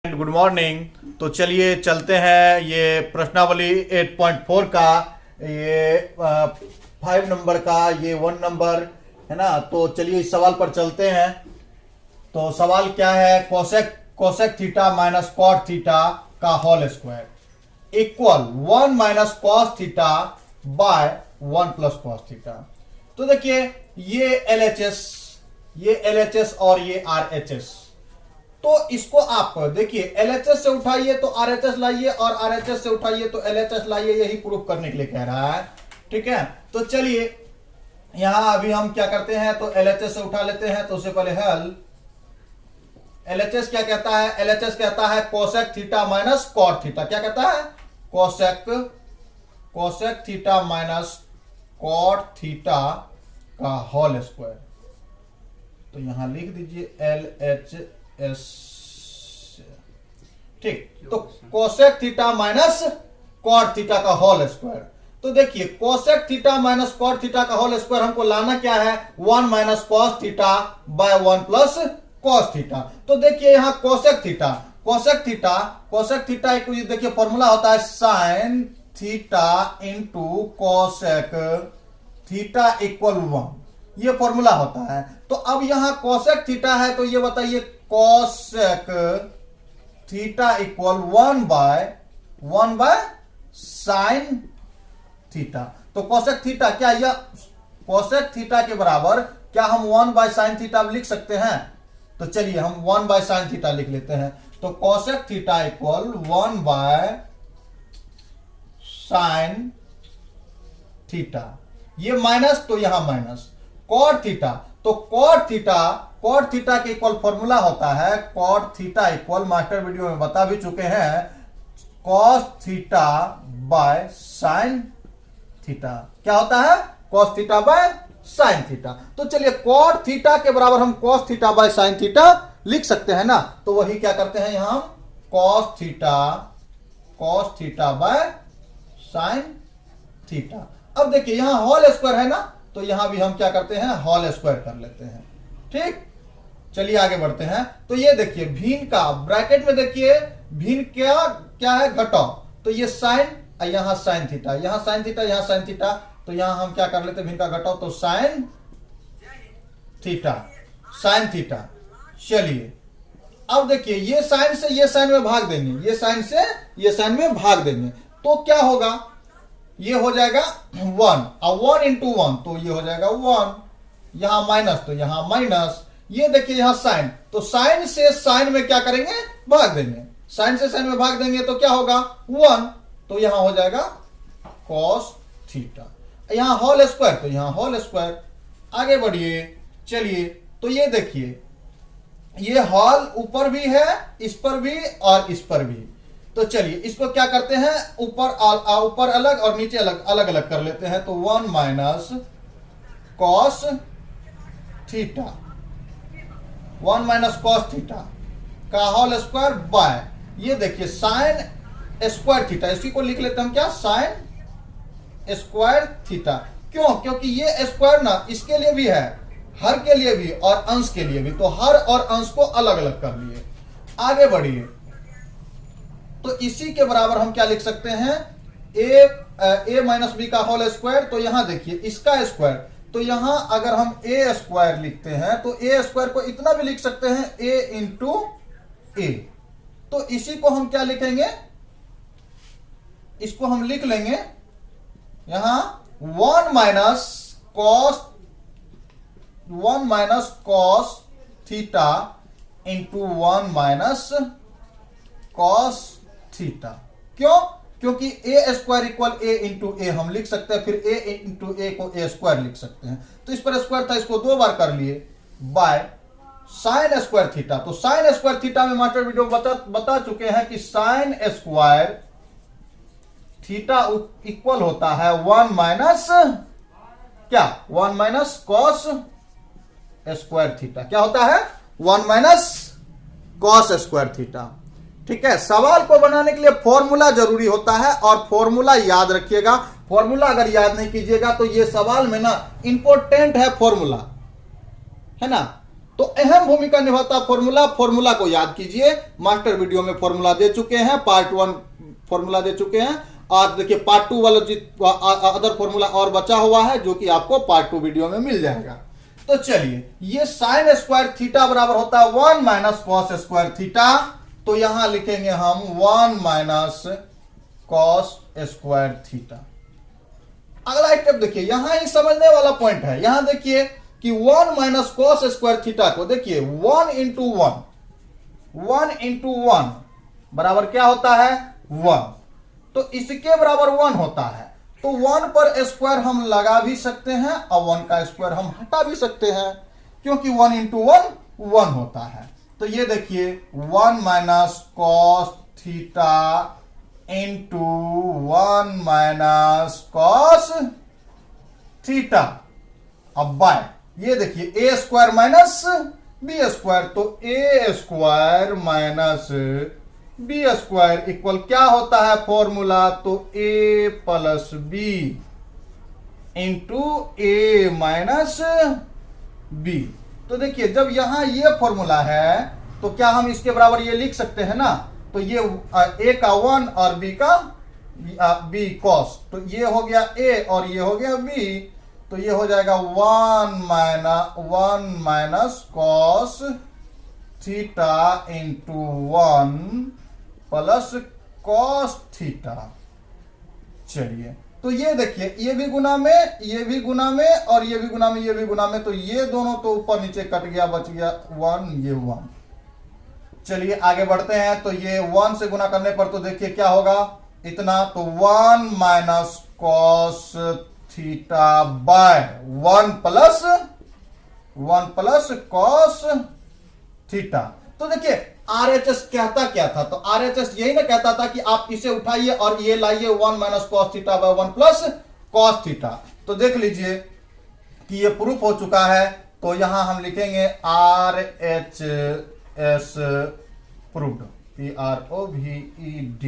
Good morning. तो चलिए चलते हैं ये प्रश्नावली 8.4 का ये 5 नंबर का ये 1 नंबर है ना। तो चलिए इस सवाल पर चलते हैं। तो सवाल क्या है, cosec theta minus cot theta का whole square equal 1 minus cos theta by 1 plus cos theta. तो देखिए ये LHS और ये RHS, तो इसको आप देखिए LHS से उठाइए तो RHS लाइए और RHS से उठाइए तो LHS लाइए, यही प्रूफ करने के लिए कह रहा है। ठीक है, तो चलिए यहां अभी हम क्या करते हैं, तो LHS से उठा लेते हैं। तो उससे पहले हल LHS क्या कहता है, LHS कहता है cosec theta minus cot theta. क्या कहता है, cosec theta minus cot theta का होल स्क्वायर। तो यहां लिख दीजिए LHS। ठीक, तो cosec theta minus cot theta का होल स्क्वायर। तो देखिए cosec theta minus cot theta का होल स्क्वायर हमको लाना क्या है, 1 minus cos theta by 1 plus cos theta. तो देखिए यहां कोसेक थीटा एक देखिए फॉर्मूला होता है sine theta into cosec theta equal 1, ये फॉर्मूला होता है। तो अब यहां कोसेक थीटा है, तो ये बताइए cosec theta equal 1 by sine theta. तो कोसेक थीटा क्या, यह कोसेक थीटा के बराबर क्या हम 1 बाय साइन थीटा लिख सकते हैं। तो चलिए हम 1 बाय साइन थीटा लिख लेते हैं। तो cosec theta equal 1 by sine theta, ये माइनस तो यहां माइनस कॉट थीटा। तो कॉट थीटा के इक्वल फॉर्मूला होता है cot theta equal, master video में बता भी चुके हैं, cos theta by sine theta. क्या होता है, cos theta by sine theta. तो चलिए कॉट थीटा के बराबर हम cos theta by sine theta लिख सकते हैं ना। तो वही क्या करते हैं यहां, cos theta by sine theta. अब देखिए यहां होल स्क्वायर है ना, तो यहां भी हम क्या करते हैं, होल स्क्वायर कर लेते हैं। ठीक, चलिए आगे बढ़ते हैं। तो ये देखिए भिन्न का ब्रैकेट में देखिए भिन्न क्या है, घटाओ। तो ये साइन, यहां साइन थीटा, यहां साइन थीटा, यहां साइन थीटा। तो यहां हम क्या कर लेते हैं, भिन्न का घटाओ, तो साइन थीटा। चलिए अब देखिए ये साइन से ये साइन में भाग देंगे, ये साइन से ये साइन में भाग देंगे, तो क्या होगा, ये हो जाएगा 1 और 1 इंटू 1, तो ये हो जाएगा 1। यहां माइनस तो यहां माइनस, ये देखिए यहां साइन, तो साइन से साइन में क्या करेंगे, भाग देंगे। साइन से साइन में भाग देंगे तो क्या होगा 1, तो यहां हो जाएगा कॉस थीटा। यहां होल स्क्वायर तो यहां होल स्क्वायर। आगे बढ़िए, चलिए तो ये देखिए ये हॉल ऊपर भी है, इस पर भी और इस पर भी। तो चलिए इसको क्या करते हैं, ऊपर अलग और नीचे अलग अलग कर लेते हैं। तो 1 minus cos theta, 1 minus cos theta का होल स्क्वायर बाय, ये देखिए साइन स्क्वायर थीटा, इसी को लिख लेते हैं हम क्या, साइन स्क्वायर थीटा। क्यों, क्योंकि ये स्क्वायर ना इसके लिए भी है, हर के लिए भी और अंश के लिए भी, तो हर और अंश को अलग अलग कर लिए। आगे बढ़िए, तो इसी के बराबर हम क्या लिख सकते हैं, a माइनस बी का होल स्क्वायर। तो यहां देखिए इसका स्क्वायर, तो यहां अगर हम a स्क्वायर लिखते हैं तो a स्क्वायर को इतना भी लिख सकते हैं a इंटू ए। तो इसी को हम क्या लिखेंगे, इसको हम लिख लेंगे यहां 1 minus cos theta into 1 minus cos theta. क्यों, क्योंकि a square equal a into A हम लिख सकते हैं, फिर a इंटू ए को a स्क्वायर लिख सकते हैं। तो इस पर स्क्वायर था, इसको 2 बार कर लिए, बाय साइन स्क्वायर थीटा। तो साइन स्क्वायर थीटा में मास्टर वीडियो बता चुके हैं कि साइन स्क्वायर थीटा इक्वल होता है 1 माइनस क्या, 1 माइनस कॉस स्क्वायर थीटा। क्या होता है, 1 माइनस कॉस स्क्वायर थीटा। ठीक है, सवाल को बनाने के लिए फॉर्मूला जरूरी होता है और फॉर्मूला याद रखिएगा। फॉर्मूला अगर याद नहीं कीजिएगा तो ये सवाल में ना इंपॉर्टेंट है फॉर्मूला, है ना। तो अहम भूमिका निभाता फॉर्मूला, फॉर्मूला को याद कीजिए, मास्टर वीडियो में फॉर्मूला दे चुके हैं, पार्ट 1 फॉर्मूला दे चुके हैं, और देखिए पार्ट 2 वाला अदर फॉर्मूला और बचा हुआ है जो कि आपको पार्ट 2 वीडियो में मिल जाएगा। तो चलिए, ये साइन स्क्वायर थीटा बराबर होता है 1 माइनस कॉस स्क्वायर थीटा, तो यहां लिखेंगे हम 1 माइनस कॉस स्क्वायर थीटा। अगला स्टेप देखिए, यहां ही समझने वाला पॉइंट है। यहां देखिए कि 1 माइनस कॉस स्क्वायर थीटा को देखिए 1 इंटू 1 बराबर क्या होता है 1, तो इसके बराबर 1 होता है। तो 1 पर स्क्वायर हम लगा भी सकते हैं और 1 का स्क्वायर हम हटा भी सकते हैं, क्योंकि 1 इंटू 1 होता है। तो ये देखिए 1 minus cos theta into 1 minus cos theta. अब बाय ये देखिए A square minus B square, तो A square minus B square equal क्या होता है फॉर्मूला, तो A plus B into A minus B. तो देखिए जब यहां ये फॉर्मूला है तो क्या हम इसके बराबर ये लिख सकते हैं ना, तो ये ए का 1 और बी का बी कॉस, तो ये हो गया ए और ये हो गया बी, तो ये हो जाएगा 1 minus cos theta into 1 plus cos theta. चलिए, तो ये देखिए ये भी गुना में, ये भी गुना में, और ये भी गुना में, ये भी गुना में, तो ये दोनों तो ऊपर नीचे कट गया, बच गया 1, ये 1। चलिए आगे बढ़ते हैं, तो ये 1 से गुना करने पर तो देखिए क्या होगा इतना, तो 1 minus cos theta by 1 plus cos theta. तो देखिए RHS कहता क्या था, तो RHS यही ना कहता था कि आप इसे उठाइए और ये लाइए 1 minus cos theta by 1 plus cos theta. तो देख लीजिए कि ये प्रूफ हो चुका है, तो यहां हम लिखेंगे RHS प्रूव्ड, PROVED।